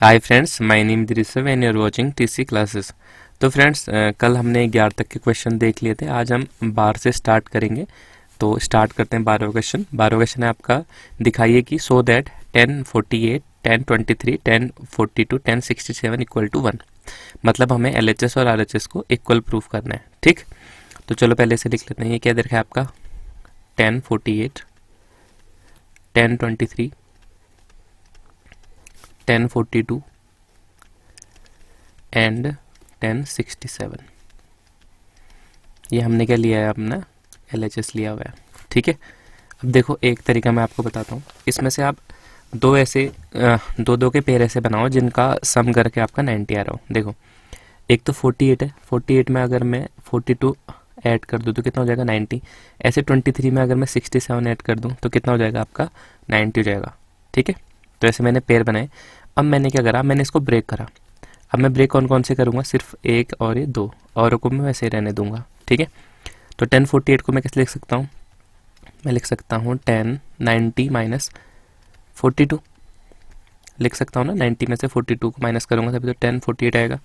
Hi friends, my name is Rishabh and you are watching TC classes. तो friends, कल हमने 11 तक के क्वेश्चन देख लिए थे। आज हम 12 से स्टार्ट करेंगे। तो स्टार्ट करते हैं 12वां क्वेश्चन। 12वां क्वेश्चन है आपका, दिखाइए कि सो दैट 1048 1023 1042 1067 इक्वल टू 1। मतलब हमें एलएचएस और आरएचएस को इक्वल प्रूफ करना है। ठीक, तो चलो पहले से लिख लेते हैं। ये क्या दे रखा है आपका, 1048 1023 1042 एंड 1067। ये हमने क्या लिया है, अपना एलएचएस लिया हुआ है। ठीक है, अब देखो एक तरीका मैं आपको बताता हूँ। इसमें से आप दो ऐसे दो दो के पेयर ऐसे बनाओ जिनका सम करके आपका 90 आ रहा हो। देखो, एक तो 48 है, 48 में अगर मैं 42 ऐड कर दूँ तो कितना हो जाएगा, 90। ऐसे 23 में अगर मैं 67 ऐड कर दूँ तो कितना हो जाएगा आपका, 90 हो जाएगा। ठीक है, तो ऐसे मैंने पेयर बनाए। अब मैंने क्या करा, मैंने इसको ब्रेक करा। अब मैं ब्रेक कौन कौन से करूँगा, सिर्फ एक और ये दो, और को मैं वैसे ही रहने दूंगा। ठीक है, तो 1048 को मैं कैसे लिख सकता हूँ, मैं लिख सकता हूँ 1090 माइनस 42 लिख सकता हूँ ना। 90 में से 42 को माइनस करूँगा तभी तो 1048 आएगा।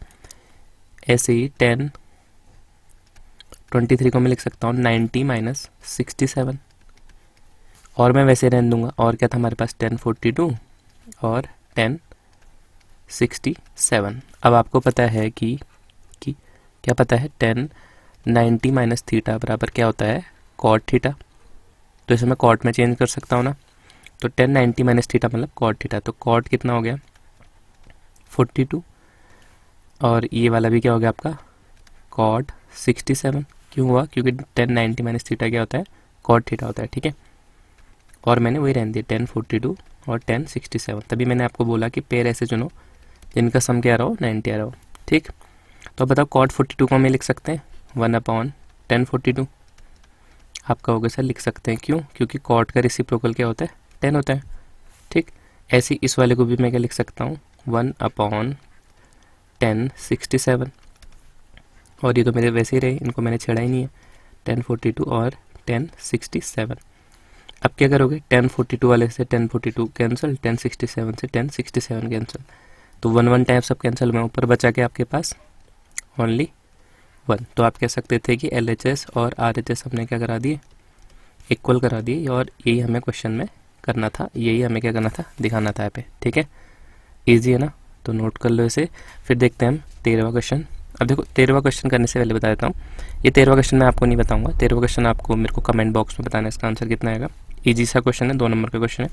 ऐसे ही 1023 को मैं लिख सकता हूँ 90 माइनस 67, और मैं वैसे रहने दूंगा। और क्या था हमारे पास, 1042 और 1067। अब आपको पता है कि क्या पता है, 1090 माइनस थीटा बराबर क्या होता है, कॉट थीटा। तो इसे मैं कॉट में चेंज कर सकता हूँ ना। तो 1090 माइनस थीटा मतलब कॉट थीटा। तो कॉट कितना हो गया, 42, और ये वाला भी क्या हो गया आपका, कॉट 67। क्यों हुआ, क्योंकि 1090 माइनस थीटा क्या होता है, कॉट थीटा होता है। ठीक है, और मैंने वही रहने दिया 1042 और 1067। तभी मैंने आपको बोला कि पेयर ऐसे चुनो जिनका सम क्या रहा हो, 90 आ रहा हो। ठीक, तो अब बताओ कॉट 42 को हमें लिख सकते हैं 1/1042। आप कहोगे सर लिख सकते हैं, क्यों, क्योंकि कॉट का रेसिप्रोकल क्या होता है, 10 होता है। ठीक, ऐसे ही इस वाले को भी मैं क्या लिख सकता हूँ, 1/1067। और ये तो मेरे वैसे ही रहे, इनको मैंने छेड़ा ही नहीं है, 1042 और 1067। अब क्या करोगे, 1042 वाले से 1042 कैंसिल, 1067 से 1067 कैंसिल, तो 1 टाइम सब कैंसिल में ऊपर बचा के आपके पास ओनली 1। तो आप कह सकते थे कि एलएचएस और आरएचएस हमने क्या करा दिए, इक्वल करा दिए। और यही हमें क्वेश्चन में करना था, यही हमें क्या करना था, दिखाना था यहाँ पे। ठीक है, ईजी है ना, तो नोट कर लो इसे। फिर देखते हैं हम 13वां क्वेश्चन। अब देखो 13वां क्वेश्चन करने से पहले बता देता हूँ, ये 13वां क्वेश्चन मैं आपको नहीं बताऊंगा। 13वां क्वेश्चन आपको मेरे को कमेंट बॉक्स में बताना है, इसका आंसर कितना आएगा। ईजी सा क्वेश्चन है, 2 नंबर का क्वेश्चन है।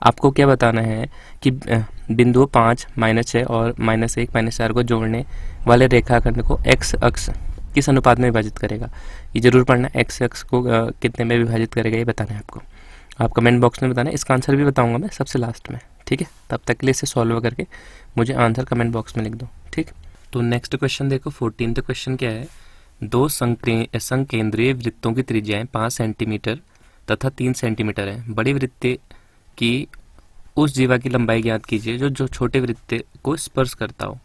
आपको क्या बताना है कि बिंदु 5 -6 और -1 -4 को जोड़ने वाले रेखाखंड को एक्स अक्ष किस अनुपात में विभाजित करेगा। ये जरूर पढ़ना, एक्स अक्ष को कितने में विभाजित करेगा ये बताना है आपको। आप कमेंट बॉक्स में बताना, इसका आंसर भी बताऊंगा मैं सबसे लास्ट में। ठीक है, तब तक के लिए इसे सॉल्व करके मुझे आंसर कमेंट बॉक्स में लिख दो। ठीक, तो नेक्स्ट क्वेश्चन देखो, 14th क्वेश्चन क्या है, दो संकेंद्रीय वृत्तों की त्रिज्याएं 5 सेंटीमीटर तथा 3 सेंटीमीटर है। बड़ी वृत्त की उस जीवा की लंबाई ज्ञात कीजिए जो छोटे वृत्त को स्पर्श करता हो।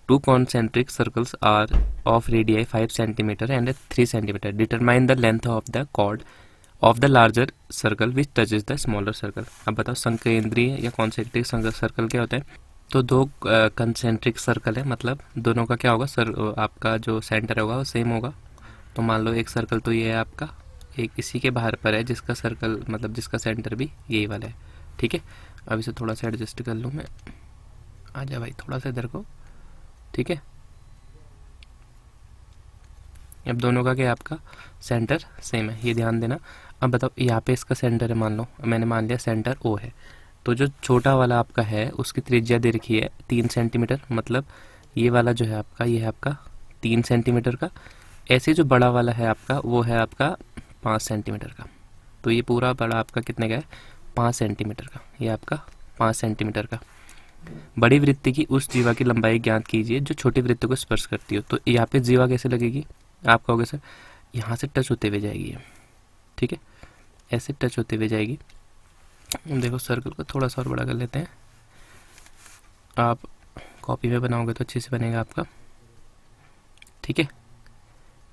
Two concentric circles are of radii 5 centimetre and 3 centimetre. Determine the length of the chord of the larger circle which touches the smaller circle. अब बताओ संकेंद्रीय या कॉन्सेंट्रिक सर्कल क्या होता है। तो दो कंसेंट्रिक सर्कल है, मतलब दोनों का क्या होगा, आपका जो सेंटर होगा वो सेम होगा। तो मान लो एक सर्कल तो ये है आपका, एक इसी के बाहर पर है जिसका सर्कल मतलब जिसका सेंटर भी यही वाला है। ठीक है, अब इसे थोड़ा सा एडजस्ट कर लूँ मैं, आ जा भाई थोड़ा सा इधर को। ठीक है, अब दोनों का क्या है, आपका सेंटर सेम है, ये ध्यान देना। अब बताओ यहाँ पे इसका सेंटर है, मान लो मैंने मान लिया सेंटर ओ है। तो जो छोटा वाला आपका है उसकी त्रिज्या दे रखी है 3 सेंटीमीटर, मतलब ये वाला जो है आपका, ये है आपका 3 सेंटीमीटर का। ऐसे जो बड़ा वाला है आपका वो है आपका 5 सेंटीमीटर का। तो ये पूरा बड़ा आपका कितने का है, 5 सेंटीमीटर का, ये आपका 5 सेंटीमीटर का। बड़ी वृत्त की उस जीवा की लंबाई ज्ञात कीजिए जो छोटी वृत्त को स्पर्श करती हो। तो यहाँ पे जीवा कैसे लगेगी, आप कहोगे सर यहाँ से टच होते हुए जाएगी ये। ठीक है, ऐसे टच होते हुए जाएगी। देखो सर्कल को थोड़ा सा और बड़ा कर लेते हैं, आप कॉपी में बनाओगे तो अच्छे से बनेगा आपका। ठीक है,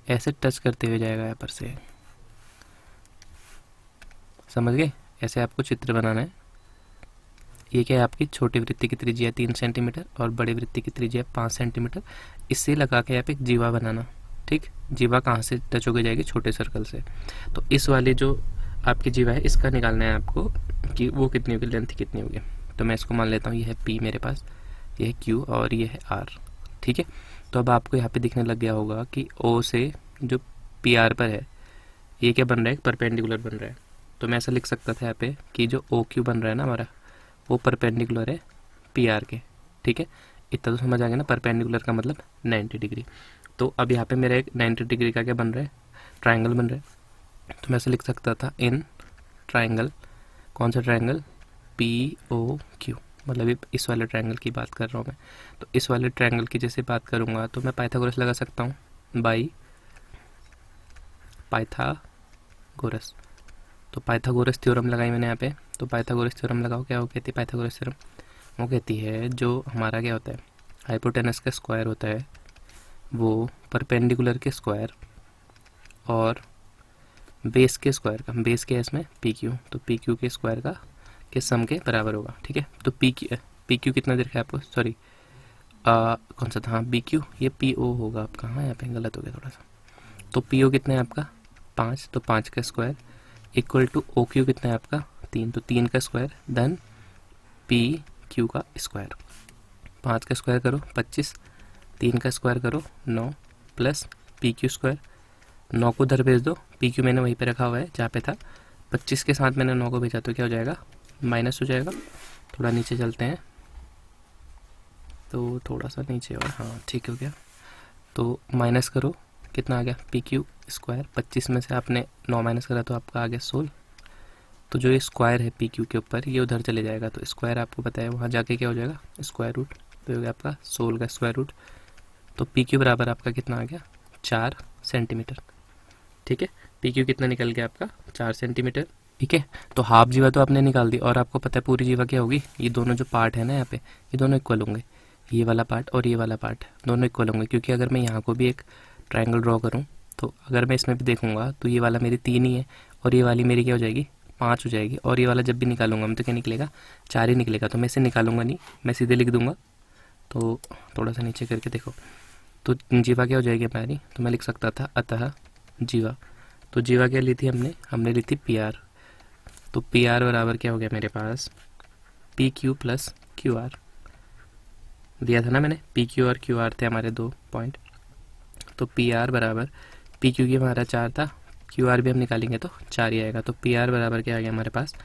ऐसे टच करते हुए जाएगा यहाँ पर से, समझ गए। ऐसे आपको चित्र बनाना है, ये क्या है, आपकी छोटी वृत्ति की त्रिज्या 3 सेंटीमीटर और बड़ी वृत्ति की त्रिज्या 5 सेंटीमीटर। इससे लगा के आप एक जीवा बनाना। ठीक, जीवा कहाँ से टच होके जाएगी, छोटे सर्कल से। तो इस वाली जो आपकी जीवा है इसका निकालना है आपको कि वो कितनी होगी, लेंथ कितनी होगी। तो मैं इसको मान लेता हूँ, ये है पी मेरे पास, ये है क्यू और ये है आर। ठीक है, तो अब आपको यहाँ पे दिखने लग गया होगा कि ओ से जो पी आर पर है ये क्या बन रहा है, परपेंडिकुलर बन रहा है। तो मैं ऐसा लिख सकता था यहाँ पे कि जो ओ क्यू बन रहा है ना हमारा, वो परपेंडिकुलर है पी आर के। ठीक है, इतना तो समझ आ गया ना, परपेंडिकुलर का मतलब 90 डिग्री। तो अब यहाँ पे मेरा एक 90 डिग्री का क्या बन रहा है, ट्राइंगल बन रहा है। तो मैं ऐसे लिख सकता था इन ट्राइंगल, कौन सा ट्राइंगल, पी ओ क्यू, मतलब इस वाले ट्राइंगल की बात कर रहा हूँ मैं। तो इस वाले ट्राइंगल की जैसे बात करूँगा तो मैं पाइथागोरस लगा सकता हूँ, बाई पाइथागोरस। तो पाइथागोरस थ्योरम लगाई मैंने यहाँ पे। तो पाइथागोरस थ्योरम लगाओ, क्या वो कहती है पाइथागोरस थ्योरम, वो कहती है जो हमारा क्या होता है, हाइपोटेनस का स्क्वायर होता है वो परपेंडिकुलर के स्क्वायर और बेस के स्क्वायर का, बेस के इसमें पी क्यू, तो पी क्यू के स्क्वायर का के सम के बराबर होगा। ठीक है, तो पी क्यू कितना दिखा है आपको, सॉरी कौन सा था, हाँ बी क्यू, ये पी ओ होगा आपका, हाँ यहाँ पे गलत हो गया थोड़ा सा। तो पी ओ कितना है आपका 5, तो 5 का square equal to O Q कितना है आपका 3, तो 3 का स्क्वायर देन पी क्यू का स्क्वायर। 5 का स्क्वायर करो 25, 3 का स्क्वायर करो 9 प्लस पी क्यू स्क्वायर, 9 को उधर भेज दो, पी क्यू मैंने वहीं पे रखा हुआ है जहाँ पे था, 25 के साथ मैंने 9 को भेजा तो क्या हो जाएगा, माइनस हो जाएगा। थोड़ा नीचे चलते हैं, तो थोड़ा सा नीचे और, हाँ ठीक हो गया। तो माइनस करो, कितना आ गया पी क्यू स्क्वायर, 25 में से आपने 9 माइनस करा तो आपका आ गया 16। तो जो ये स्क्वायर है पी क्यू के ऊपर ये उधर चले जाएगा, तो स्क्वायर आपको पता है वहाँ जाके क्या हो जाएगा, स्क्वायर रूट, तो हो गया आपका 16 का स्क्वायर रूट। तो पी क्यू बराबर आपका कितना आ गया 4 सेंटीमीटर। ठीक है, पी क्यू कितना निकल गया आपका 4 सेंटीमीटर। ठीक है, तो हाफ जीवा तो आपने निकाल दी और आपको पता है पूरी जीवा क्या होगी, ये दोनों जो पार्ट है ना यहाँ पे ये दोनों इक्वल होंगे, ये वाला पार्ट और ये वाला पार्ट दोनों इक्वल होंगे, क्योंकि अगर मैं यहाँ को भी एक ट्राइंगल ड्रॉ करूँ तो अगर मैं इसमें भी देखूंगा तो ये वाला मेरी 3 ही है और ये वाली मेरी क्या हो जाएगी 5 हो जाएगी, और ये वाला जब भी निकालूंगा मैं तो क्या निकलेगा 4 ही निकलेगा। तो मैं इसे निकालूंगा नहीं, मैं सीधे लिख दूंगा। तो थोड़ा सा नीचे करके देखो, तो जीवा क्या हो जाएगी हमारी, तो मैं लिख सकता था अतः जीवा। तो जीवा क्या ली थी हमने ली थी पी आर। तो पी आर बराबर क्या हो गया मेरे पास P Q plus Q R, दिया था ना मैंने, पी क्यू और क्यू आर थे हमारे 2 पॉइंट। तो पी आर बराबर पी क्यू की हमारा 4 था, क्यू आर भी हम निकालेंगे तो 4 ही आएगा। तो पी आर बराबर क्या आ गया हमारे पास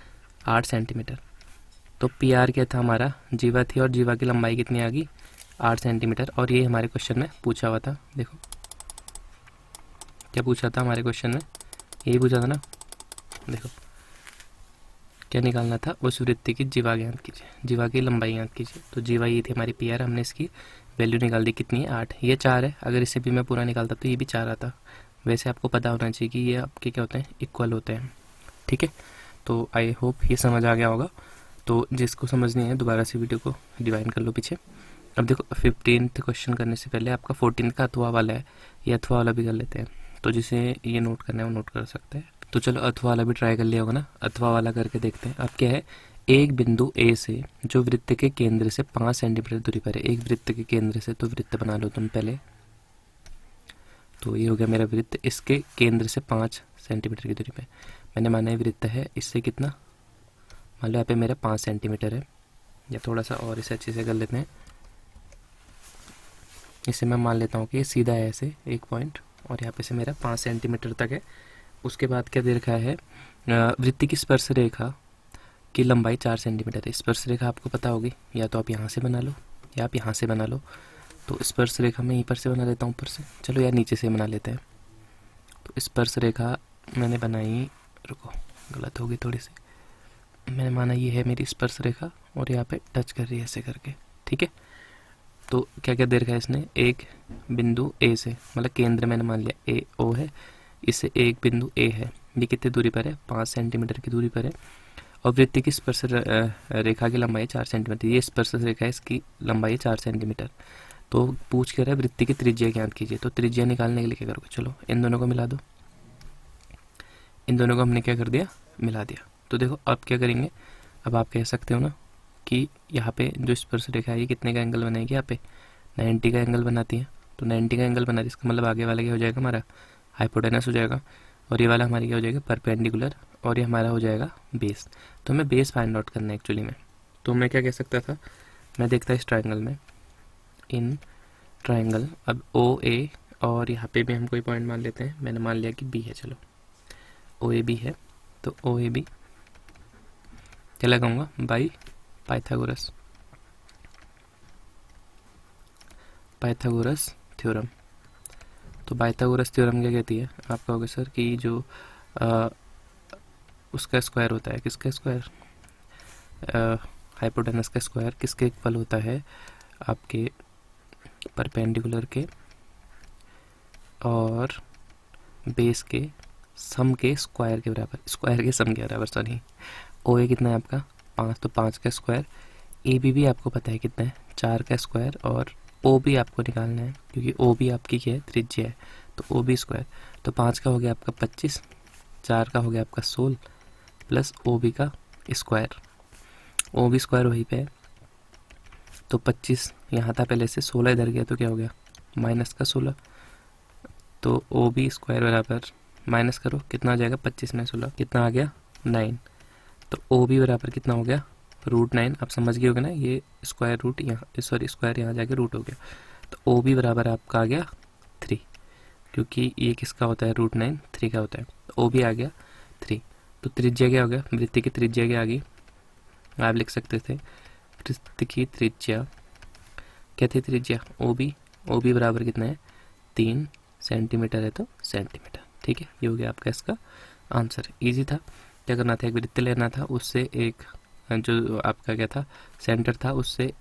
8 सेंटीमीटर। तो पी आर क्या था हमारा, जीवा थी और जीवा की लंबाई कितनी आ गई 8 सेंटीमीटर। और ये हमारे क्वेश्चन में पूछा हुआ था, देखो क्या पूछा था हमारे क्वेश्चन में, यही पूछा था ना। देखो क्या निकालना था, उस वृत्ति की जीवा ज्ञात कीजिए, जीवा की लंबाई ज्ञात कीजिए। तो जीवा ये थी हमारी पी आर, हमने इसकी वैल्यू निकाल दी, कितनी है 8, ये 4 है। अगर इसे भी मैं पूरा निकालता तो ये भी 4 आता। वैसे आपको पता होना चाहिए कि ये आपके क्या होते हैं, इक्वल होते हैं। ठीक है, तो आई होप ये समझ आ गया होगा। तो जिसको समझ नहीं है दोबारा से वीडियो को डिवाइड कर लो पीछे। अब देखो 15th क्वेश्चन करने से पहले आपका 14th का अथवा वाला है, ये अथवा वाला भी कर लेते हैं। तो जिसे ये नोट करना है वो नोट कर सकते हैं। तो चलो अथवा वाला भी ट्राई कर लिया होगा ना, अथवा वाला करके देखते हैं। अब क्या है, एक बिंदु ए से जो वृत्त के केंद्र से 5 सेंटीमीटर दूरी पर है, एक वृत्त के केंद्र से, तो वृत्त बना लो तुम पहले। तो ये हो गया मेरा वृत्त, इसके केंद्र से 5 सेंटीमीटर की दूरी पे मैंने माना है वृत्त है, इससे कितना, मान लो यहाँ पे मेरा 5 सेंटीमीटर है, या थोड़ा सा और इसे अच्छे से कर लेते हैं। इसे मैं मान लेता हूँ कि ये सीधा है ऐसे एक पॉइंट, और यहाँ पे से मेरा 5 सेंटीमीटर तक है। उसके बाद क्या दे रखा है, वृत्त की स्पर्श रेखा की लंबाई 4 सेंटीमीटर है। स्पर्श रेखा आपको पता होगी, या तो आप यहाँ से बना लो या आप यहाँ से बना लो। तो स्पर्श रेखा मैं यहीं पर से बना लेता हूँ, ऊपर से, चलो यार नीचे से बना लेते हैं। तो स्पर्श रेखा मैंने बनाई, रुको गलत होगी थोड़ी सी, मैंने माना ये है मेरी स्पर्श रेखा और यहाँ पे टच कर रही है ऐसे करके। ठीक है, तो क्या क्या दे रखा है इसने, एक बिंदु ए से, मतलब केंद्र मैंने मान लिया ए ओ है, इससे एक बिंदु ए है, ये कितनी दूरी पर है 5 सेंटीमीटर की दूरी पर है। और वृत्त की स्पर्श रेखा की लंबाई 4 सेंटीमीटर, ये स्पर्श रेखा है, इसकी लंबाई 4 सेंटीमीटर। तो पूछ कर रहा है वृत्त की त्रिज्या ज्ञात कीजिए। तो त्रिज्या निकालने के लिए क्या करोगे, चलो इन दोनों को मिला दो, इन दोनों को हमने क्या कर दिया, मिला दिया। तो देखो अब क्या करेंगे, अब आप कह सकते हो ना कि यहाँ पे जो स्पर्श रेखा है ये कितने का एंगल बनाएगी, यहाँ पे 90 का एंगल बनाती है। तो 90 का एंगल बना दी, इसका मतलब आगे वाला क्या हो जाएगा, हमारा हाइपोटेनस हो जाएगा, और ये वाला हमारी क्या हो जाएगा, परपेंडिकुलर, और ये हमारा हो जाएगा बेस। तो हमें बेस फाइंड आउट करना है एक्चुअली में। तो मैं क्या कह सकता था, मैं देखता इस ट्राइंगल में, इन ट्राइंगल, अब ओ ए, और यहाँ पे भी हम कोई पॉइंट मान लेते हैं, मैंने मान लिया कि बी है, चलो ओ ए बी है। तो ओ ए बी क्या लगाऊंगा, बाई पाइथागोरस थ्योरम। तो पाइथागोरस थ्योरम क्या कहती है, आप कहोगे सर कि जो उसका स्क्वायर होता है, किसका स्क्वायर, हाइपोटेनस का स्क्वायर किसके इक्वल होता है, आपके परपेंडिकुलर के और बेस के सम के स्क्वायर के बराबर, स्क्वायर के सम के बराबर, सॉरी। ओ ए कितना है आपका 5, तो 5 का स्क्वायर, ए बी भी आपको पता है कितना है 4 का स्क्वायर, और ओ भी आपको निकालना है क्योंकि ओ भी आपकी क्या है, त्रिज्या है, तो ओ बी स्क्वायर। तो 5 का हो गया आपका 25, 4 का हो गया आपका 16, प्लस ओ बी का स्क्वायर, ओ बी स्क्वायर वहीं पे है, तो 25 यहाँ था पहले से, 16 इधर गया तो क्या हो गया, माइनस का 16। तो ओ बी स्क्वायर बराबर, माइनस करो कितना आ जाएगा, 25 में 16 कितना आ गया, 9। तो ओ बी बराबर कितना हो गया, √9। आप समझ गए होगे ना, ये स्क्वायर रूट यहाँ, सॉरी स्क्वायर यहाँ जाके रूट हो गया। तो ओ बी बराबर आपका आ गया 3, क्योंकि ये किसका होता है, √9 3 का होता है। तो ओ बी आ गया 3। तो त्रिज्या क्या हो गया, वृत्ति की त्रिज्या क्या आ गई, आप लिख सकते थे वृत्ति की त्रिज्या, क्या थी त्रिज्या, ओ बी बराबर कितना है, 3 सेंटीमीटर है, तो सेंटीमीटर, ठीक है। ये हो गया आपका इसका आंसर। इजी था। क्या करना था, एक वृत्त लेना था, उससे एक जो आपका क्या था सेंटर था, उससे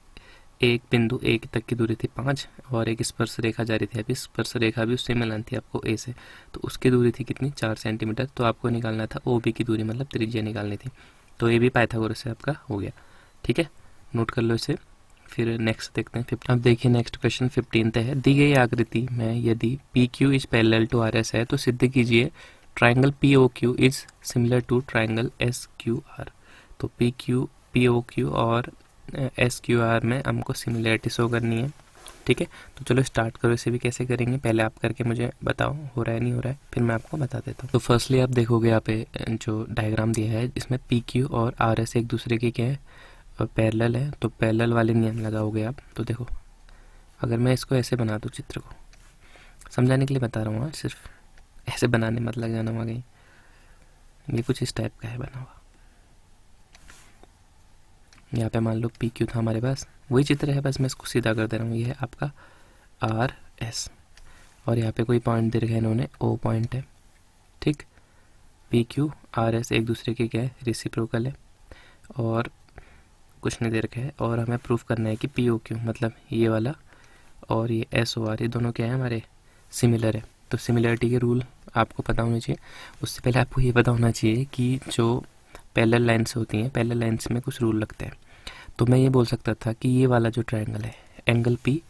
एक बिंदु एक तक की दूरी थी 5, और एक स्पर्श रेखा जा रही थी, अभी स्पर्श रेखा भी उससे मिलानी थी आपको ए से, तो उसकी दूरी थी कितनी, 4 सेंटीमीटर। तो आपको निकालना था ओ बी की दूरी, मतलब त्रिज्या निकालनी थी। तो ये भी पाइथागोरस से आपका हो गया, ठीक है, नोट कर लो इसे। फिर नेक्स्ट देखते हैं 15। अब देखिए नेक्स्ट क्वेश्चन 15 है, दी गई आकृति में यदि P Q is parallel to R S है तो सिद्ध कीजिए triangle P O Q is similar to triangle S Q R. तो पी ओ क्यू और एस क्यू आर में हमको सिमिलरिटी शो करनी है, ठीक है। तो चलो स्टार्ट करो, इसे भी कैसे करेंगे पहले आप करके मुझे बताओ, हो रहा है नहीं हो रहा है, फिर मैं आपको बता देता हूँ। तो फर्स्टली आप देखोगे यहाँ पे जो डायग्राम दिया है, इसमें पी क्यू और आर एस एक दूसरे के क्या है, पैरेलल है, तो पैरेलल वाले नियम लगाओगे आप। तो देखो अगर मैं इसको ऐसे बना दूँ, चित्र को समझाने के लिए बता रहा हूँ, सिर्फ ऐसे बनाने मत लग जाना वहाँ कहीं, ये कुछ इस टाइप का है बना हुआ। यहाँ पे मान लो पी क्यू था हमारे पास, वही चित्र है, बस मैं इसको सीधा कर दे रहा हूँ। ये है आपका आर एस, और यहाँ पे कोई पॉइंट दे रखा है इन्होंने, ओ पॉइंट है, ठीक। पी क्यू आर एस एक दूसरे के क्या है, रेसिप्रोकल है, और कुछ नहीं दे रखा है, और हमें प्रूफ करना है कि पी ओ क्यू मतलब ये वाला और ये एस ओ आर, ये दोनों क्या है हमारे, सिमिलर है। तो सिमिलरिटी के रूल आपको पता होने चाहिए। उससे पहले आपको ये पता होना चाहिए कि जो पैरेलल लाइन्स होती हैं, पैरेलल लाइन्स में कुछ रूल लगते हैं। तो मैं ये बोल सकता था कि ये वाला जो ट्रायंगल है, एंगल पी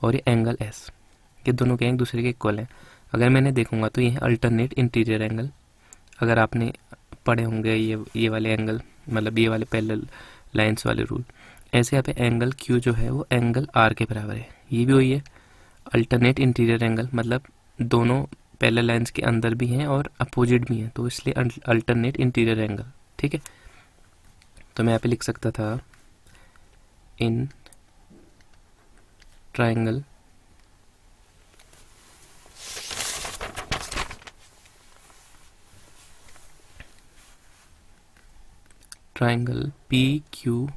और ये एंगल एस, ये दोनों क्या एक दूसरे के इक्वल हैं। अगर मैंने देखूंगा तो ये है अल्टरनेट इंटीरियर एंगल। अगर आपने पढ़े होंगे ये वाले एंगल, मतलब ये वाले पैरेलल लाइन्स वाले रूल, ऐसे यहाँ पे एंगल क्यू जो है वो एंगल आर के बराबर है, ये भी वही है अल्टरनेट इंटीरियर एंगल, मतलब दोनों पैरेलल लाइन्स के अंदर भी हैं और अपोजिट भी हैं, तो इसलिए अल्टरनेट इंटीरियर एंगल, ठीक है। तो मैं यहाँ पे लिख सकता था in triangle P Q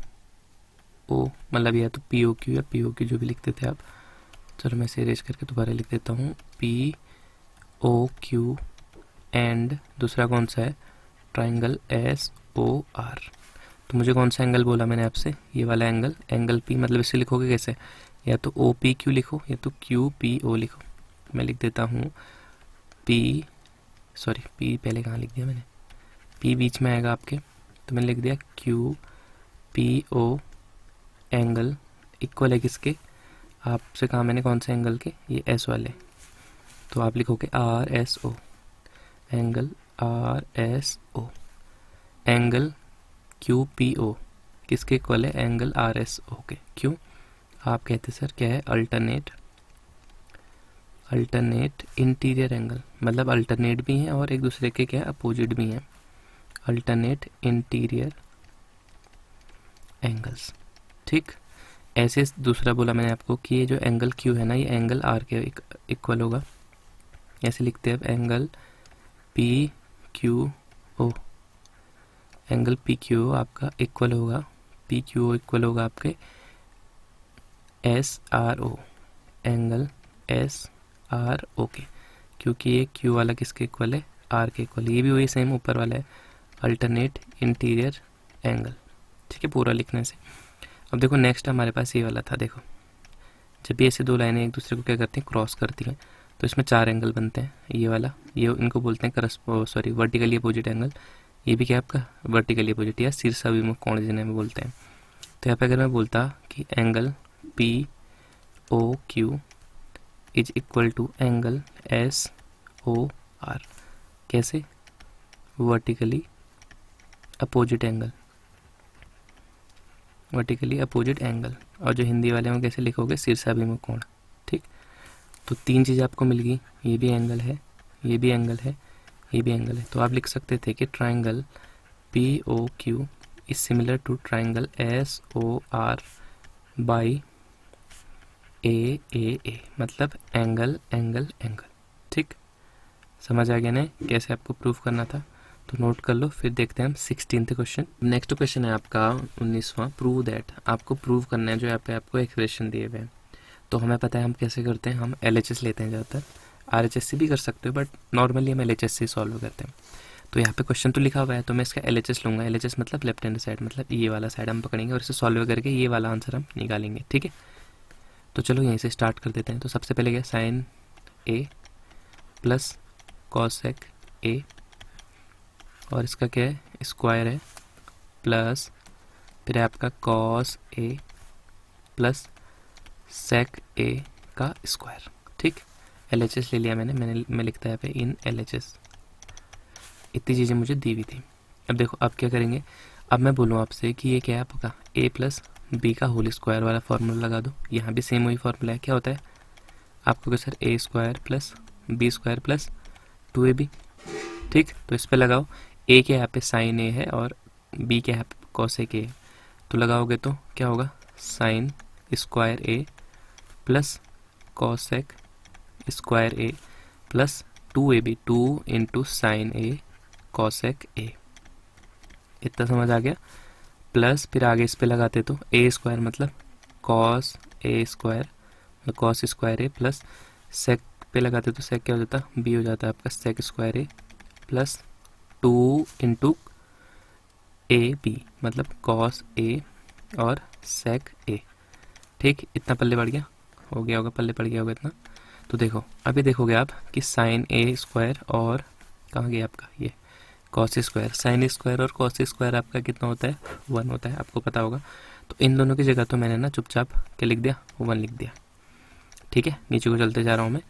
O, मतलब या तो पी ओ क्यू या पी ओ क्यू जो भी लिखते थे आप। चलो मैं इसे इरेज करके दोबारा लिख देता हूँ, पी ओ क्यू एंड दूसरा कौन सा है, ट्राइंगल एस ओ आर। तो मुझे कौन सा एंगल बोला मैंने आपसे, ये वाला एंगल, एंगल पी, मतलब इसे लिखोगे कैसे, या तो ओ पी क्यू लिखो या तो क्यू पी ओ लिखो। मैं लिख देता हूँ पी, सॉरी पी पहले कहाँ लिख दिया मैंने, पी बीच में आएगा आपके, तो मैंने लिख दिया Q P O angle equal है किसके, आपसे कहा मैंने कौन से एंगल के, ये एस वाले। तो आप लिखोगे R S O, angle R S O, angle Q P O किसके इक्वल है, एंगल आर एस ओ के। क्यों, आप कहते सर क्या है, अल्टरनेट इंटीरियर एंगल, मतलब अल्टरनेट भी हैं और एक दूसरे के क्या अपोजिट भी हैं, अल्टरनेट इंटीरियर एंगल्स। ठीक, ऐसे दूसरा बोला मैंने आपको कि ये जो एंगल क्यू है ना, ये एंगल आर के इक्वल होगा। ऐसे लिखते हैं अब, angle P Q O, angle P Q O आपका इक्वल होगा, पी क्यू ओ इक्वल होगा आपके S R O, angle S R O के, क्योंकि ये क्यू वाला किसके इक्वल है, आर के इक्वल। ये भी वही सेम ऊपर वाला है, अल्टरनेट इंटीरियर एंगल। ठीक है, पूरा लिखने से। अब देखो नेक्स्ट हमारे पास ये वाला था, देखो जब भी ऐसे दो लाइनें एक दूसरे को क्या करती हैं, क्रॉस करती हैं, तो इसमें 4 एंगल बनते हैं। ये वाला, ये इनको बोलते हैं वर्टिकली अपोजिट एंगल। ये भी क्या आपका वर्टिकली अपोजिट या शीर्षाभिमुख कोण जिन्हें में बोलते हैं। तो यहाँ पे अगर मैं बोलता कि angle P O Q is equal to angle S O R, कैसे, vertically opposite angle, vertically opposite angle. और जो हिंदी वाले में कैसे लिखोगे, शीर्षाभिमुख कोण। ठीक, तो 3 चीज़ आपको मिल गई, ये भी एंगल है, ये भी एंगल है, ये भी एंगल है। तो आप लिख सकते थे कि triangle P O Q is similar to triangle S O R by A, मतलब एंगल एंगल एंगल। ठीक, समझ आ गया ना कैसे आपको प्रूफ करना था, तो नोट कर लो। फिर देखते हैं हम 16th क्वेश्चन। नेक्स्ट क्वेश्चन है आपका 19वां, प्रूव दैट। आपको प्रूव करना है जो यहाँ पे आपको एक्सप्रेशन दिए हुए हैं। तो हमें पता है हम कैसे करते हैं, हम LHS लेते हैं ज़्यादातर, RHS से भी कर सकते हो, बट नॉर्मली हम LHS से सॉल्व करते हैं। तो यहाँ पे क्वेश्चन तो लिखा हुआ है, तो मैं इसका LHS लूँगा। LHS मतलब लेफ्ट हैंड साइड, मतलब ये वाला साइड हम पकड़ेंगे और इसे सॉल्व करके ये वाला आंसर हम निकालेंगे। ठीक है, तो चलो यहीं से स्टार्ट कर देते हैं। तो सबसे पहले क्या, sine A plus cosec A, और इसका क्या है, स्क्वायर है, प्लस फिर है आपका कॉस ए प्लस सेक ए का स्क्वायर। ठीक, LHS ले लिया मैं लिखता है यहाँ पे इन LHS। इतनी चीज़ें मुझे दी हुई थी। अब देखो अब क्या करेंगे, अब मैं बोलूँ आपसे कि ये क्या है आपका a प्लस बी का होल स्क्वायर वाला फार्मूला लगा दो। यहाँ भी सेम वही फार्मूला है, क्या होता है आपको, sir a square plus B square plus 2ab। ठीक, तो इस पर लगाओ, a के यहाँ पे साइन a है और b के यहाँ पे कॉसेक a है, तो लगाओगे तो क्या होगा, sine square a plus cosec square a plus 2ab, 2 into sine a cosec a। इतना समझ आ गया। प्लस फिर आगे इस पे लगाते तो a स्क्वायर मतलब cos a square, cos square a plus sec पे लगाते तो सेक क्या हो जाता, b हो जाता है आपका sec square a plus 2 into A B, मतलब कॉस a और सेक a। ठीक, इतना पल्ले पड़ गया, हो गया होगा, पल्ले पड़ गया होगा इतना। तो देखो अभी देखोगे आप कि साइन a स्क्वायर और कहाँ गया आपका ये कॉस स्क्वायर, साइन स्क्वायर और कॉस स्क्वायर आपका कितना होता है, 1 होता है, आपको पता होगा। तो इन दोनों की जगह तो मैंने ना चुपचाप क्या लिख दिया, 1 लिख दिया। ठीक है, नीचे को चलते जा रहा हूँ मैं।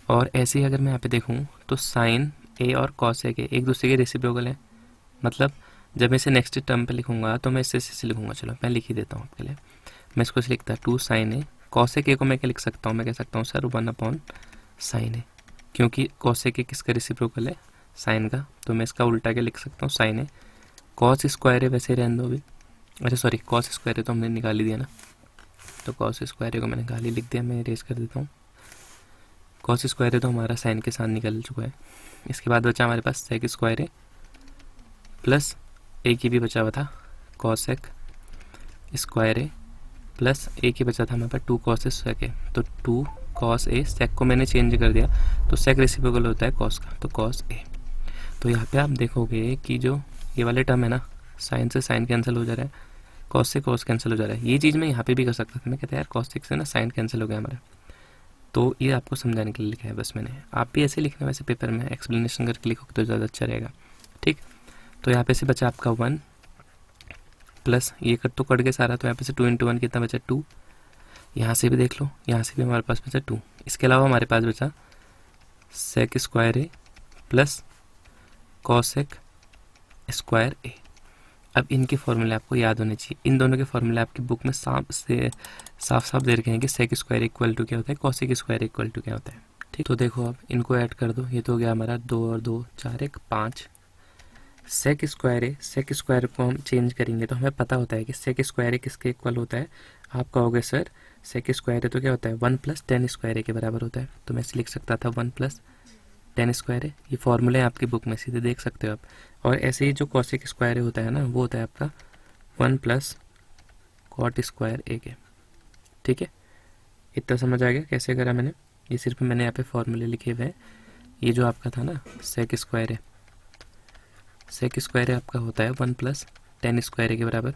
और ऐसे ही अगर मैं यहाँ पे देखूँ तो साइन a और कॉस a के एक दूसरे के रेसिप्रोकल है, मतलब जब मैं इसे नेक्स्ट टर्म पे लिखूंगा तो मैं इससे लिखूंगा। चलो मैं लिख ही देता हूँ आपके लिए। मैं इसको लिखता 2 साइन a, कॉसेक a को मैं क्या लिख सकता हूँ, मैं कह सकता हूँ सर 1 अपॉन साइन a, क्योंकि कॉसेक a किसका रेसिप्रोकल है, साइन का। तो मैं इसका उल्टा क्या लिख सकता हूँ, साइन a। कॉस स्क्वायर है वैसे रहने दो भी, अच्छा सॉरी कॉस स्क्वायर है तो हमने निकाल ही दिया ना, तो कॉस स्क्वायर को मैंने निकाल ही लिख दिया, मैं इरेज कर देता हूँ। कॉस स्क्वायर है तो हमारा साइन के साथ निकल चुका है। इसके बाद बचा हमारे पास सेक स्क्वायर है प्लस एक ही भी बचा हुआ था कॉसेक स्क्वायर है प्लस एक ही बचा था हमारे पास 2 कॉस सेक है, तो 2 कॉस ए, सेक को मैंने चेंज कर दिया तो सेक रेसिप्रोकल होता है कॉस का, तो कॉस ए। तो यहाँ पे आप देखोगे कि जो ये वाले टर्म है ना, साइन से साइन कैंसिल हो जा रहा है, कॉस से कॉस कैंसिल हो जा रहा है। ये चीज़ मैं यहाँ पे भी कर सकता था, मैं कहता यार कॉस से ना साइन कैंसिल हो गया हमारा। तो ये आपको समझाने के लिए लिखा है बस मैंने, आप भी ऐसे लिखना वैसे पेपर में एक्सप्लेनेशन करके लिखो तो ज़्यादा अच्छा रहेगा। ठीक, तो यहाँ पे से बचा आपका 1 प्लस ये तो कट गया सारा, तो यहाँ पे से 2 इंटू 1 कितना बचा 2। यहाँ से भी देख लो, यहाँ से भी हमारे पास बचा 2। इसके अलावा हमारे पास बचा सेक स्क्वायर ए प्लस कॉसेक स्क्वायर ए। अब इनके फॉर्मूले आपको याद होने चाहिए। इन दोनों के फॉर्मूले आपकी बुक में साफ साफ दे रखे हैं कि सेक स्क्वायर इक्वल टू क्या होता है, कॉसेक स्क्वायर इक्वल टू क्या होता है। ठीक, तो देखो अब इनको ऐड कर दो। ये तो हो गया हमारा 2 और 2 4 1 5। सेक स्क्वायर है, सेक स्क्वायर को हम चेंज करेंगे तो हमें पता होता है कि सेक स्क्वायर किसके इक्वल होता है। आप कहोगे सर सेक स्क्वायर है तो क्या होता है, 1 + 10 स्क्वायर के बराबर होता है। तो मैं लिख सकता था 1 + 10 स्क्वायर है। ये फॉर्मूले आपकी बुक में सीधे देख सकते हो आप। और ऐसे ही जो कॉसेक स्क्वायर होता है ना, वो होता है आपका 1 + कॉट स्क्वायर ए के। ठीक है, इतना समझ आ गया कैसे करा मैंने। ये सिर्फ मैंने यहाँ पे फॉर्मूले लिखे हुए हैं। ये जो आपका था ना सेक स्क्वायर है, सेक स्क्वायर है आपका होता है 1 + 10 स्क्वायर के बराबर।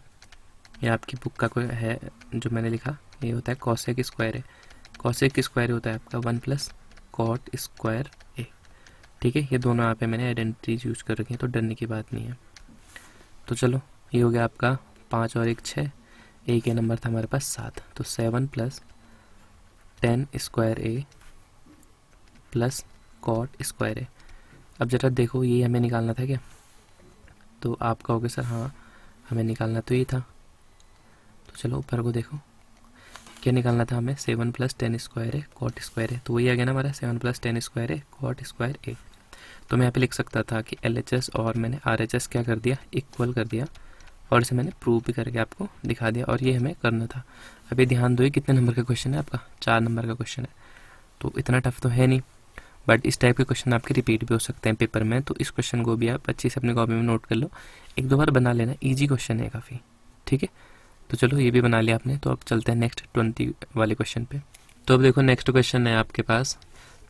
ये आपकी बुक का कोई है जो मैंने लिखा, ये होता है कॉसेक स्क्वायर है। कॉसेक स्क्वायर होता है आपका 1 + कॉट स्क्वायर ए। ठीक है, ये दोनों यहाँ पे मैंने आइडेंटिटीज यूज कर रखी है, तो डरने की बात नहीं है। तो चलो ये हो गया आपका 5 और 1 6। ए के नंबर था हमारे पास 7, तो 7 + 10 स्क्वायर ए + कॉट स्क्वायर ए। अब जरा देखो ये हमें निकालना था क्या, तो आप कहोगे सर हाँ हमें निकालना तो ये था। तो चलो ऊपर को देखो क्या निकालना था हमें, 7 + 10 स्क्वायर है कॉट स्क्वायर है। तो वही आ गया ना हमारा 7 + 10 स्क्वायर है कॉट स्क्वायर ए। तो मैं यहाँ पे लिख सकता था कि LHS और मैंने RHS क्या कर दिया, इक्वल कर दिया, और इसे मैंने प्रूव भी करके आपको दिखा दिया। और ये हमें करना था। अभी ध्यान दो, कितने नंबर का क्वेश्चन है आपका, 4 नंबर का क्वेश्चन है। तो इतना टफ तो है नहीं, बट इस टाइप के क्वेश्चन आपके रिपीट भी हो सकते हैं पेपर में। तो इस क्वेश्चन को भी आप अच्छे से अपनी कॉपी में नोट कर लो, 1-2 बार बना लेना, ईजी क्वेश्चन है काफ़ी। ठीक है, तो चलो ये भी बना लिया आपने। तो अब चलते हैं नेक्स्ट 20 वाले क्वेश्चन पे। तो अब देखो नेक्स्ट क्वेश्चन है आपके पास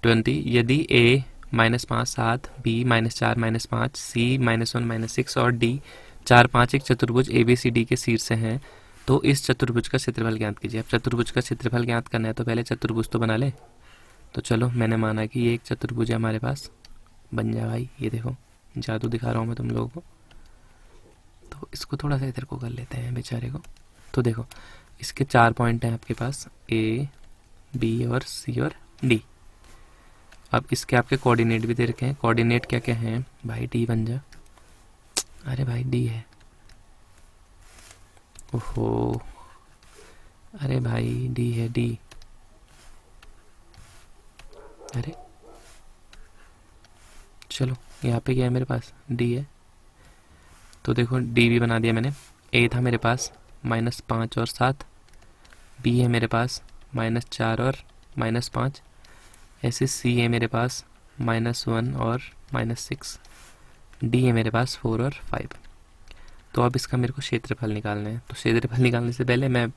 20। यदि A -5 7, B -4 -5, C -1 -6 और D 4 5 एक चतुर्भुज ABCD के शीर्ष हैं, तो इस चतुर्भुज का क्षेत्रफल ज्ञात कीजिए। अब चतुर्भुज का क्षेत्रफल ज्ञात करना है तो पहले चतुर्भुज तो बना ले। तो चलो मैंने माना कि ये एक चतुर्भुज है हमारे पास, बन जा भाई। ये देखो जादू दिखा रहा हूँ मैं तुम लोगों को। तो इसको थोड़ा सा इधर को कर लेते हैं बेचारे को। तो देखो इसके 4 पॉइंट हैं आपके पास, A B और C और D। अब इसके आपके कोऑर्डिनेट भी दे रखे हैं। कोऑर्डिनेट क्या क्या हैं भाई, D बन जा। अरे भाई D है, ओहो अरे भाई D है D। अरे चलो यहाँ पे क्या है मेरे पास, D है। तो देखो D भी बना दिया मैंने। A था मेरे पास -5 और 7, B है मेरे पास -4 और -5, ऐसे C है मेरे पास -1 और -6, D है मेरे पास 4 और 5। तो अब इसका मेरे को क्षेत्रफल निकालना है। तो क्षेत्रफल निकालने से पहले मैं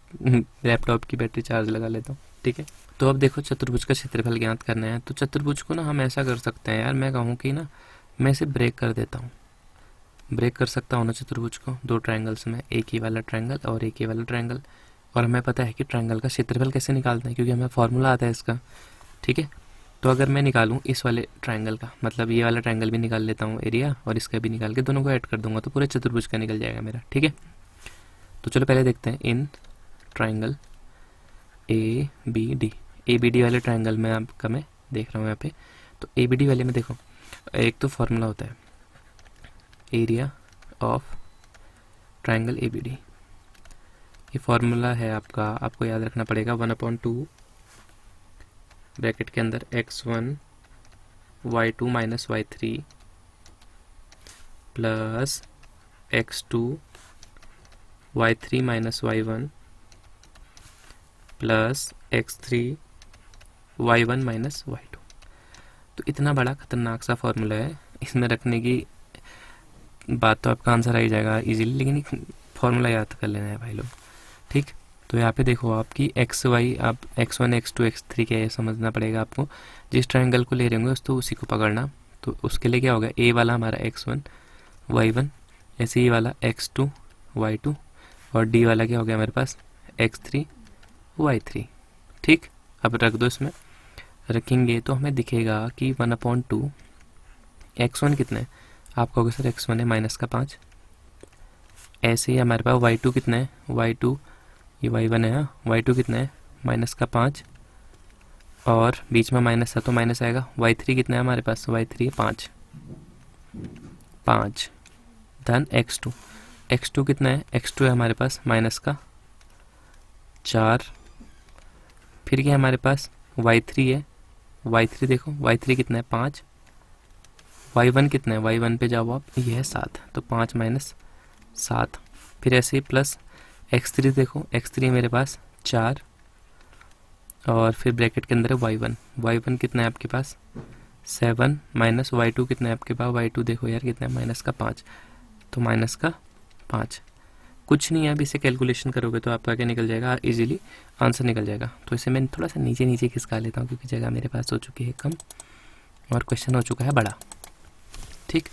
लैपटॉप की बैटरी चार्ज लगा लेता हूँ। ठीक है, तो अब देखो चतुर्भुज का क्षेत्रफल ज्ञात करना है। तो चतुर्भुज को ना हम ऐसा कर सकते हैं यार, मैं कहूँ कि ना मैं इसे ब्रेक कर देता हूँ। ब्रेक कर सकता हूँ ना चतुर्भुज को 2 ट्रायंगल्स में, एक ही वाला ट्रायंगल और एक ही वाला ट्रायंगल। और हमें पता है कि ट्रायंगल का क्षेत्रफल कैसे निकालते हैं, क्योंकि हमें फॉर्मूला आता है इसका। ठीक है, तो अगर मैं निकालूं इस वाले ट्रायंगल का, मतलब ये वाला ट्रायंगल भी निकाल लेता हूँ एरिया, और इसका भी निकाल के दोनों को ऐड कर दूंगा, तो पूरे चतुर्भुज का निकल जाएगा मेरा। ठीक है, तो चलो पहले देखते हैं इन ट्रायंगल ABD। ABD वाले ट्रायंगल में आपका मैं देख रहा हूँ यहाँ पे। तो ABD वाले में देखो एक तो फॉर्मूला होता है एरिया ऑफ ट्रायंगल ABD। ये फॉर्मूला है आपका, आपको याद रखना पड़ेगा 1/2 ब्रैकेट के अंदर x1 y2 - y3 plus x2 y3 - y1 plus x3 y1 - y2। तो इतना बड़ा खतरनाक सा फॉर्मूला है, इसमें रखने की बात तो आपका आंसर आ ही जाएगा इजीली, लेकिन फॉर्मूला याद कर लेना है भाई लोग। ठीक, तो यहाँ पे देखो आपकी XY, आप x1 x2 x3 क्या है समझना पड़ेगा आपको। जिस ट्रायंगल को ले रहे होंगे तो उसी को पकड़ना। तो उसके लिए क्या होगा, A वाला हमारा x1 y1, ऐसे ही वाला x2 y2, और D वाला क्या हो गया हमारे पास x3 y3। ठीक, अब रख दो। इसमें रखेंगे तो हमें दिखेगा कि 1/2 x1 कितना है, आप कहोगे सर x1 है -5। ऐसे ही हमारे पास y2 कितना है, y2 ये y1 है, y2 कितना है -5, और बीच में माइनस है तो माइनस आएगा। y3 कितना है हमारे पास, y3 है 5 धन x2। x2 कितना है, x2 है हमारे पास माइनस का 4, फिर क्या है हमारे पास y3 है, y3 देखो y3 कितना है 5, y1 कितना है, y1 पे जाओ आप, ये है 7, तो 5 माइनस 7, फिर ऐसे ही प्लस x3 देखो, x3 मेरे पास 4 और फिर ब्रैकेट के अंदर है y1 कितना है आपके पास 7 माइनस y2 कितना है आपके पास, y2 देखो यार कितना है माइनस का 5, तो माइनस का 5, कुछ नहीं है। अब इसे कैलकुलेशन करोगे तो आपका क्या निकल जाएगा, इजीली आंसर निकल जाएगा। तो इसे मैं थोड़ा सा नीचे नीचे खिसका लेता हूँ क्योंकि जगह मेरे पास हो चुकी है कम और क्वेश्चन हो चुका है बड़ा। ठीक,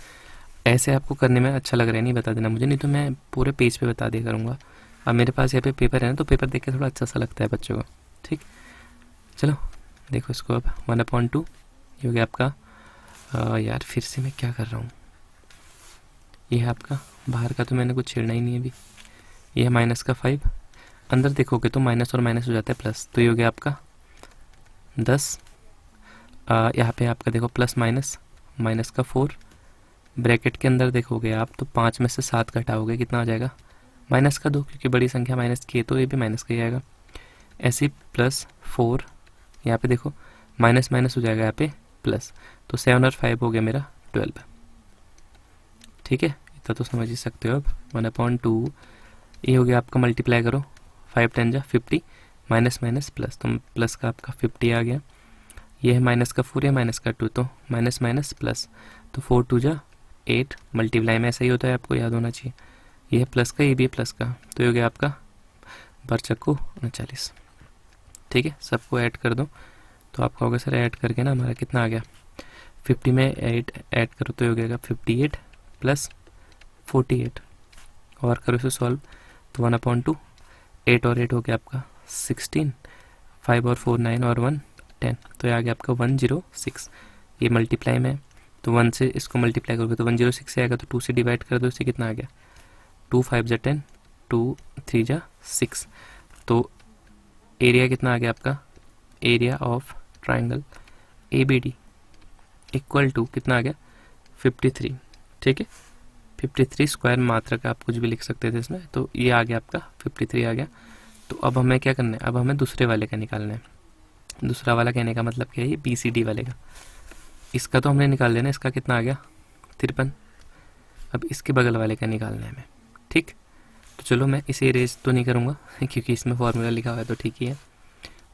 ऐसे आपको करने में अच्छा लग रहा है नहीं, बता देना मुझे, नहीं तो मैं पूरे पेज पे बता दिया करूँगा। अब मेरे पास यहाँ पे पेपर है ना, तो पेपर देख के थोड़ा अच्छा सा लगता है बच्चों को। ठीक, चलो देखो इसको, अब 1/2 ये हो गया आपका यार फिर से मैं क्या कर रहा हूँ, ये है आपका बाहर का, तो मैंने कुछ छेड़ना ही नहीं है अभी। ये है माइनस का 5, अंदर देखोगे तो माइनस और माइनस हो जाता है प्लस, तो ये हो गया आपका 10, यहाँ पे आपका देखो प्लस माइनस, माइनस का 4, ब्रैकेट के अंदर देखोगे आप तो 5 में से 7 घटाओगे कितना हो जाएगा, माइनस का 2, क्योंकि बड़ी संख्या माइनस की है तो ये भी माइनस का ही आएगा। ऐसे प्लस 4, यहाँ पे देखो माइनस माइनस हो जाएगा यहाँ पे प्लस, तो 7 और 5 हो गया मेरा 12। ठीक है, इतना तो समझ ही सकते हो। अब 1/2 ये हो गया आपका, मल्टीप्लाई करो 5 10 जा 50, माइनस माइनस प्लस, तो प्लस का आपका 50 आ गया। ये है माइनस का 4 या माइनस का 2, तो माइनस माइनस प्लस, तो 4 2 जा 8, मल्टीप्लाई में ऐसा ही होता है, आपको याद होना चाहिए। ये है प्लस का, ये भी है प्लस का, तो ये हो गया आपका बरचक्कू 39। ठीक है, सबको ऐड कर दो तो आपका होगा सर ऐड करके ना हमारा कितना आ गया, 50 में 8 ऐड करो तो ये हो गया 58 प्लस 48, और करो इसे सॉल्व तो 1/2, 8 और 8 हो गया आपका 16, 5 और 4 9 और 1 10, तो ये आ गया आपका 106। ये मल्टीप्लाई में, तो 1 से इसको मल्टीप्लाई करोगे तो 106 से आएगा, तो 2 से डिवाइड कर दो, इससे कितना आ गया 2 5 जा 10, 2 3 जा 6, तो एरिया कितना आ गया आपका, area of triangle ABD equal to कितना आ गया 53। ठीक है, 53 स्क्वायर मात्रक आप कुछ भी लिख सकते थे इसमें, तो ये आ गया आपका 53 आ गया। तो अब हमें क्या करना है, अब हमें दूसरे वाले का निकालना है। दूसरा वाला कहने का मतलब क्या है, ये BCD वाले का, इसका तो हमने निकाल लेना, इसका कितना आ गया 53, अब इसके बगल वाले का निकालना है हमें। ठीक, तो चलो मैं इसे इरेज तो नहीं करूँगा क्योंकि इसमें फॉर्मूला लिखा हुआ है तो ठीक ही है,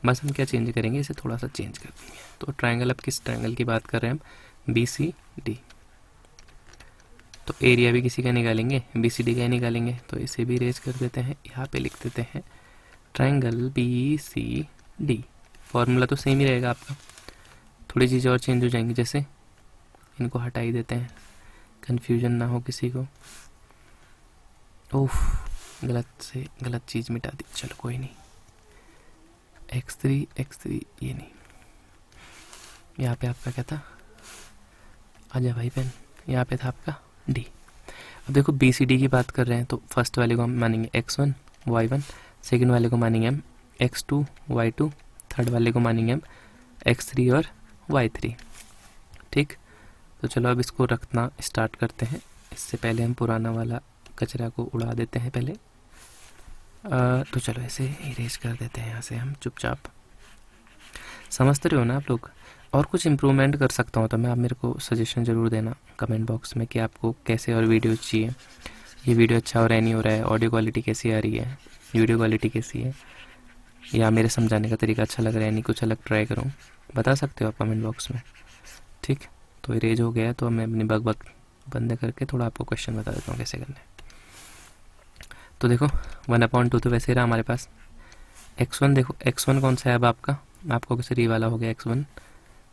बस हम क्या चेंज करेंगे, इसे थोड़ा सा चेंज कर देंगे। तो ट्राइंगल, अब किस ट्राइंगल की बात कर रहे हैं हम, BCD, तो एरिया भी किसी का निकालेंगे, BCD का ही निकालेंगे, तो इसे भी इरेज कर देते हैं, यहाँ पे लिख देते हैं ट्राइंगल BCD। फॉर्मूला तो सेम ही रहेगा आपका, थोड़ी चीज़ें और चेंज हो जाएंगी, जैसे इनको हटा ही देते हैं, कन्फ्यूजन ना हो किसी को। ओह, गलत चीज़ मिटा दी, चलो कोई नहीं, x3 ये नहीं, यहाँ पे आपका क्या था, आजा भाई पेन, यहाँ पे था आपका D। अब देखो BCD की बात कर रहे हैं तो फर्स्ट वाले को हम मानेंगे x1 y1, सेकंड वाले को मानेंगे हम x2 y2, थर्ड वाले को मानेंगे हम x3 और y3। ठीक, तो चलो अब इसको रखना स्टार्ट करते हैं। इससे पहले हम पुराना वाला कचरा को उड़ा देते हैं पहले, तो चलो इसे इरेज कर देते हैं यहाँ से हम चुपचाप। समझते रहे हो ना आप लोग, और कुछ इम्प्रूवमेंट कर सकता हूँ तो मैं, आप मेरे को सजेशन ज़रूर देना कमेंट बॉक्स में कि आपको कैसे और वीडियो चाहिए, ये वीडियो अच्छा हो रहा है नहीं हो रहा है, ऑडियो क्वालिटी कैसी आ रही है, वीडियो क्वालिटी कैसी है, या मेरे समझाने का तरीका अच्छा लग रहा है, नहीं कुछ अलग ट्राई करूँ, बता सकते हो आप कमेंट बॉक्स में। ठीक, तो इरेज हो गया है, तो मैं अपनी बग बंद करके थोड़ा आपको क्वेश्चन बता देता हूँ कैसे करना है। तो देखो 1/2 तो वैसे ही रहा हमारे पास, x1 देखो, x1 कौन सा है अब आपको कैसे ये वाला हो गया x1,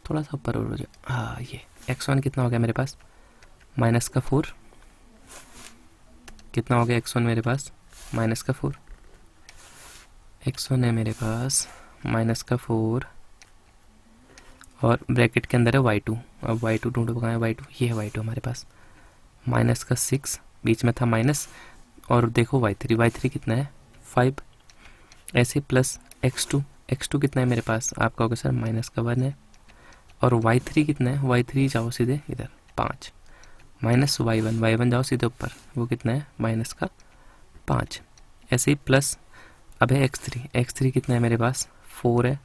थोड़ा सा ऊपर और हो जाए, हाँ ये x1 कितना हो गया मेरे पास माइनस का 4, कितना हो गया x1 मेरे पास माइनस का 4, x1 है मेरे पास माइनस का 4, और ब्रैकेट के अंदर है y2, अब y2 ढूंढो कहाँ है y2, ये है y2 हमारे पास माइनस का 6, बीच में था माइनस, और देखो y3 कितना है 5, ऐसे प्लस x2 कितना है मेरे पास, आपका होगा सर माइनस का 1 है, और y3 कितना है, y3 जाओ सीधे इधर 5, माइनस y1 जाओ सीधे ऊपर, वो कितना है माइनस का 5। ऐसे ही प्लस, अब है x3 कितना है मेरे पास 4 है,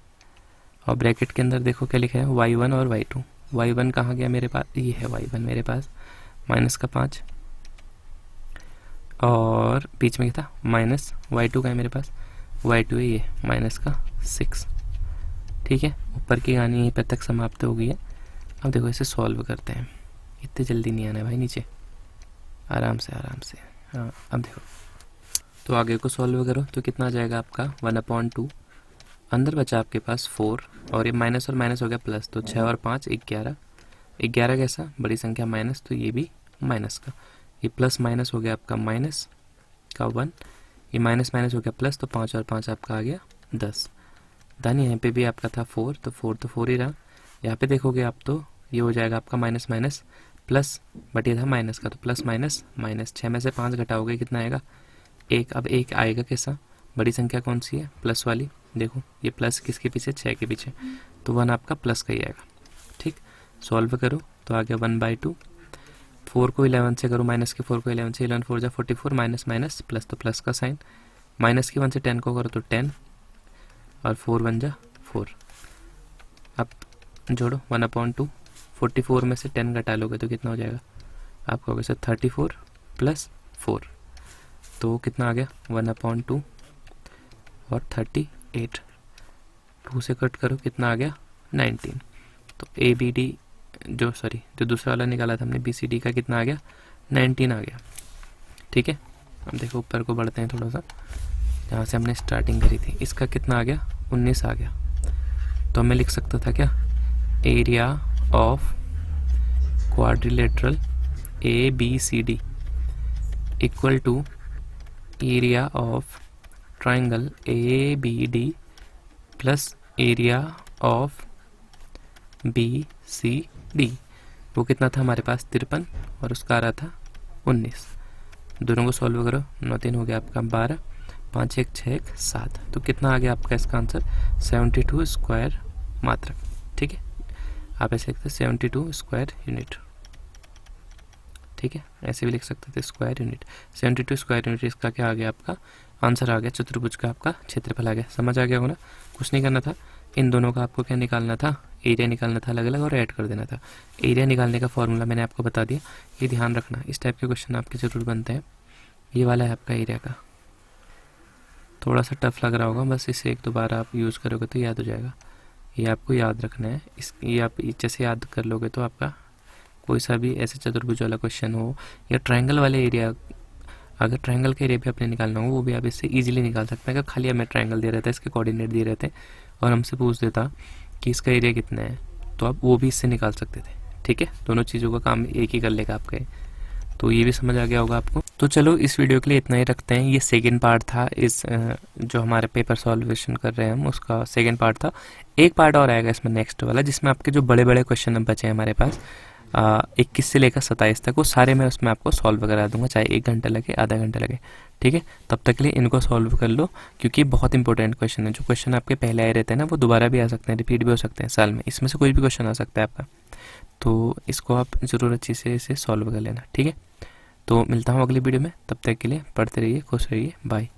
और ब्रैकेट के अंदर देखो क्या लिखा है y1 और y2। y1 कहाँ गया मेरे पास, ये है y1 मेरे पास माइनस का 5, और बीच में क्या था माइनस y2 का है मेरे पास, y2 है ये माइनस का 6। ठीक है, ऊपर की कहानी यहीं पर तक समाप्त हो गई है। अब देखो इसे सॉल्व करते हैं, इतने जल्दी नहीं आना है भाई नीचे, आराम से आराम से। हाँ अब देखो, तो आगे को सॉल्व करो तो कितना आ जाएगा आपका 1/2, अंदर बचा आपके पास 4, और ये माइनस और माइनस हो गया प्लस, तो 6 और 5 11। 11 कैसा, बड़ी संख्या माइनस, तो ये भी माइनस का, ये प्लस माइनस हो गया आपका माइनस का 1, ये माइनस माइनस हो गया प्लस, तो 5 और 5 आपका आ गया 10। धन यहाँ पे भी आपका था 4, तो 4 तो 4 ही रहा। यहाँ पे देखोगे आप तो ये हो जाएगा आपका माइनस माइनस प्लस, बट ये था माइनस का, तो प्लस माइनस माइनस, 6 में से 5 घटाओगे कितना आएगा 1। अब 1 आएगा कैसा, बड़ी संख्या कौन सी है प्लस वाली, देखो ये प्लस किसके पीछे 6 के पीछे, तो 1 आपका प्लस का ही आएगा। ठीक, सॉल्व करो तो आ गया 1/2। 4 को 11 से करो, माइनस के 4 को 11 से, 11 4 जा 44, माइनस माइनस प्लस, तो प्लस का साइन, माइनस की 1 से 10 को करो तो 10, और 4 1 जा 4। अब जोड़ो 1/2, 44 में से 10 घटा लोगे तो कितना हो जाएगा आपका, वैसे 34 प्लस 4, तो कितना आ गया 1/2 और 38, 2 से कट करो कितना आ गया 19। तो ABD जो दूसरा वाला निकाला था हमने BCD का कितना आ गया 19 आ गया। ठीक है, अब देखो ऊपर को बढ़ते हैं थोड़ा सा, जहाँ से हमने स्टार्टिंग करी थी, इसका कितना आ गया 19 आ गया। तो मैं लिख सकता था क्या, area of quadrilateral ABCD equal to area of triangle ABD plus area of BCD। वो कितना था हमारे पास 53, और उसका आ रहा था 19। दोनों को सॉल्व करो, 9 3 हो गया आपका 12, 5 1 6 1 7, तो कितना आ गया आपका इसका आंसर 72 स्क्वायर मात्रक। ठीक है, आप ऐसे लिखते 72 स्क्वायर यूनिट। ठीक है, ऐसे भी लिख सकते थे स्क्वायर यूनिट, 72 स्क्वायर यूनिट इसका क्या आ गया आपका आंसर आ गया, चतुर्भुज का आपका क्षेत्रफल आ गया। समझ आ गया होगा ना, कुछ नहीं करना था, इन दोनों का आपको क्या निकालना था, एरिया निकालना था अलग अलग, और ऐड कर देना था। एरिया निकालने का फॉर्मूला मैंने आपको बता दिया, ये ध्यान रखना, इस टाइप के क्वेश्चन आपके जरूर बनते हैं। ये वाला है आपका एरिया का, थोड़ा सा टफ लग रहा होगा, बस इसे एक दो बार आप यूज़ करोगे तो याद हो जाएगा। ये आपको याद रखना है, ये आप जैसे याद कर लोगे तो आपका कोई सा भी ऐसे चतुर्भुज वाला क्वेश्चन हो, या ट्रायंगल वाले एरिया, अगर ट्रायंगल का एरिया भी आपने निकालना हो वो भी आप इससे इजीली निकाल सकते हैं। अगर खाली हमें ट्रायंगल दे रहता है, इसके कोऑर्डिनेट दिए रहते और हमसे पूछ देता कि इसका एरिया कितना है, तो आप वो भी इससे निकाल सकते थे। ठीक है, दोनों चीज़ों का काम एक ही कर लेगा आपका, तो ये भी समझ आ गया होगा आपको। तो चलो इस वीडियो के लिए इतना ही रखते हैं। ये सेकंड पार्ट था, इस जो हमारे पेपर सॉल्वेशन कर रहे हैं हम उसका सेकंड पार्ट था। एक पार्ट और आएगा इसमें नेक्स्ट वाला, जिसमें आपके जो बड़े बड़े क्वेश्चन बचे हैं हमारे पास 21 से लेकर 27 तक, वो सारे मैं उसमें आपको सॉल्व करा दूंगा, चाहे 1 घंटा लगे आधा घंटा लगे। ठीक है, तब तक के लिए इनको सॉल्व कर लो, क्योंकि बहुत इंपॉर्टेंट क्वेश्चन है। जो क्वेश्चन आपके पहले आए रहते हैं ना, वो दोबारा भी आ सकते हैं, रिपीट भी हो सकते हैं साल में, इसमें से कोई भी क्वेश्चन आ सकता है आपका, तो इसको आप ज़रूर अच्छी से इसे सॉल्व कर लेना। ठीक है, तो मिलता हूँ अगली वीडियो में, तब तक के लिए पढ़ते रहिए, खुश रहिए, बाय।